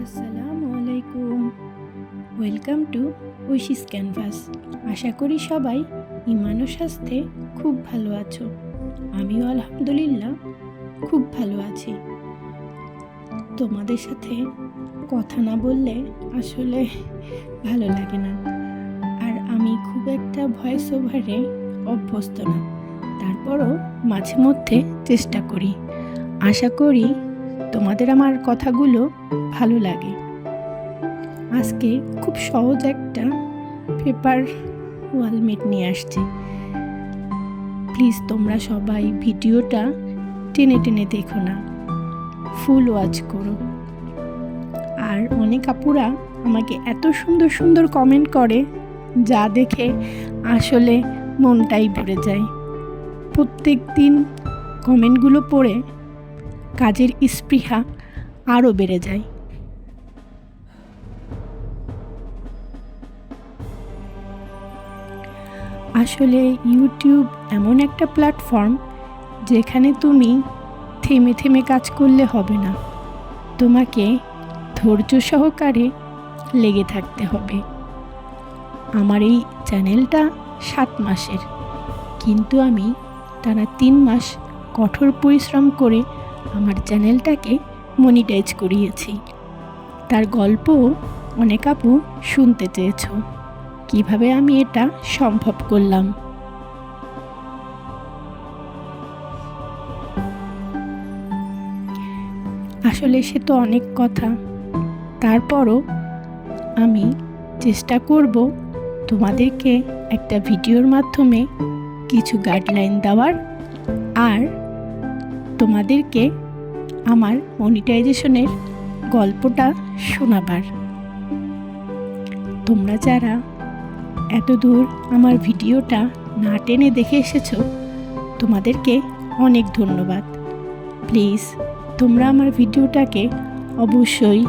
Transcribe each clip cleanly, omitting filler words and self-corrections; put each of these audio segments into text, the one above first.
আসসালামু আলাইকুম। Welcome to Oishi's canvas. আশা করি সবাই ইমান ও স্বাস্থ্যে খুব ভালো আছো। আমিও আলহামদুলিল্লাহ খুব ভালো আছি। তোমাদের সাথে কথা না বললে আসলে ভালো লাগে না, আর আমি খুব একটা ভয়েস ওভারে অভ্যস্ত না। তারপরও মাঝে মধ্যে চেষ্টা করি। আশা করি তোমাদের আমার কথাগুলো ভালো লাগে। আজকে খুব সহজ একটা পেপার ওয়ালমেট নিয়ে আসছি। প্লিজ তোমরা সবাই ভিডিওটা টেনে টেনে দেখো না, ফুল ওয়াচ করো। আর অনেক আপুরা আমাকে এত সুন্দর সুন্দর কমেন্ট করে, যা দেখে আসলে মনটাই ভরে যায়। প্রত্যেক দিন কমেন্টগুলো পড়ে কাজের স্পৃহা আরও বেড়ে যায়। আসলে ইউটিউব এমন একটা প্ল্যাটফর্ম যেখানে তুমি থেমে থেমে কাজ করলে হবে না, তোমাকে ধৈর্য সহকারে লেগে থাকতে হবে। আমার এই চ্যানেলটা 7 মাসের, কিন্তু আমি টানা 3 মাস কঠোর পরিশ্রম করে আমার চ্যানেলটাকে মনিটাইজ করিয়েছি। তার গল্পও অনেক আপু শুনতে চেয়েছো, কিভাবে আমি এটা সম্ভব করলাম। আসলে সে তো অনেক কথা, তারপরও আমি চেষ্টা করব তোমাদেরকে একটা ভিডিওর মাধ্যমে কিছু গাইডলাইন দেওয়ার, আর তোমাদেরকে আমার মনিটাইজেশনের গল্পটা শোনাবার। তোমরা যারা এত দূর আমার ভিডিওটা না টেনে দেখে এসেছো, তোমাদেরকে অনেক ধন্যবাদ। প্লিজ তোমরা আমার ভিডিওটাকে অবশ্যই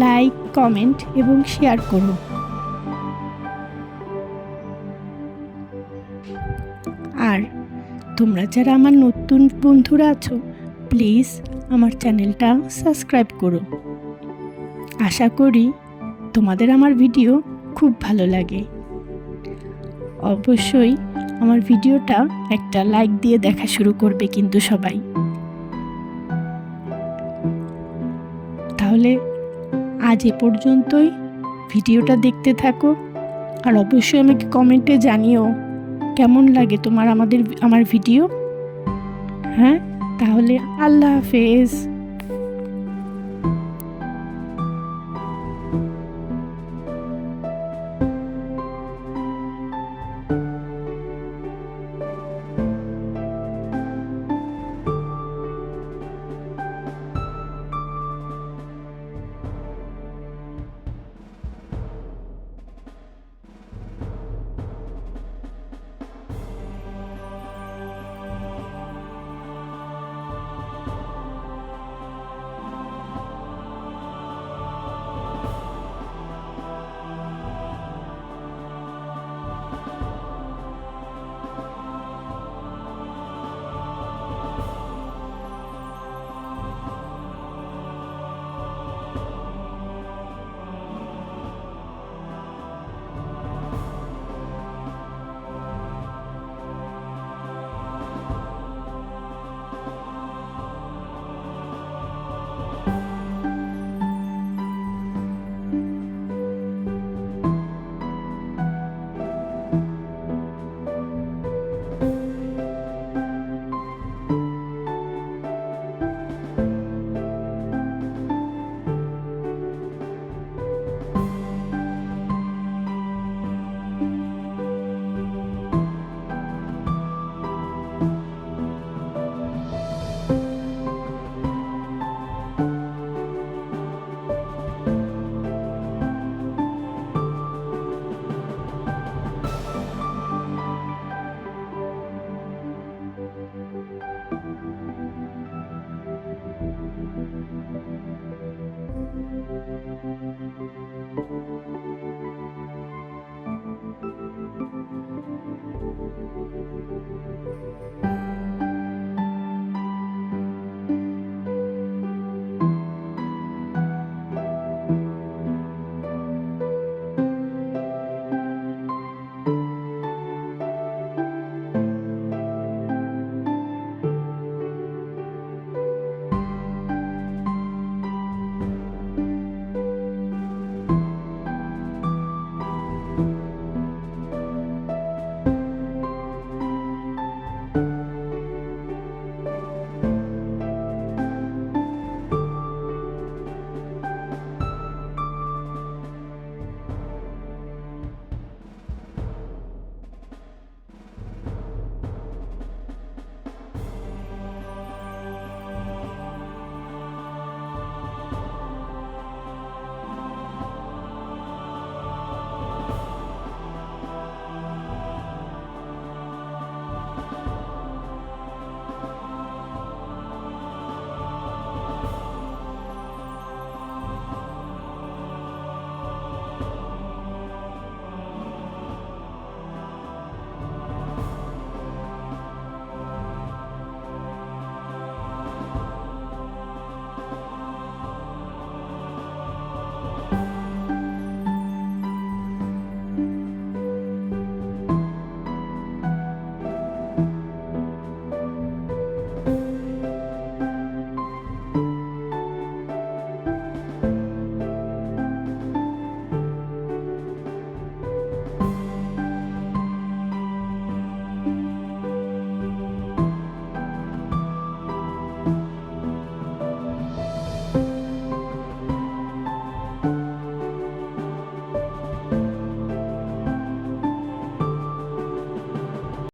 লাইক, কমেন্ট এবং শেয়ার করো। আর তোমরা যারা আমার নতুন বন্ধুরা আছো, প্লিজ আমার চ্যানেলটা সাবস্ক্রাইব করো। আশা করি তোমাদের আমার ভিডিও খুব ভালো লাগে। অবশ্যই আমার ভিডিওটা একটা লাইক দিয়ে দেখা শুরু করবে কিন্তু সবাই। তাহলে আজ এ পর্যন্তই, ভিডিওটা দেখতে থাকো, আর অবশ্যই আমাকে কমেন্টে জানিও কেমন লাগে তোমার আমার ভিডিও। হ্যাঁ, তাহলে আল্লাহ হাফেজ।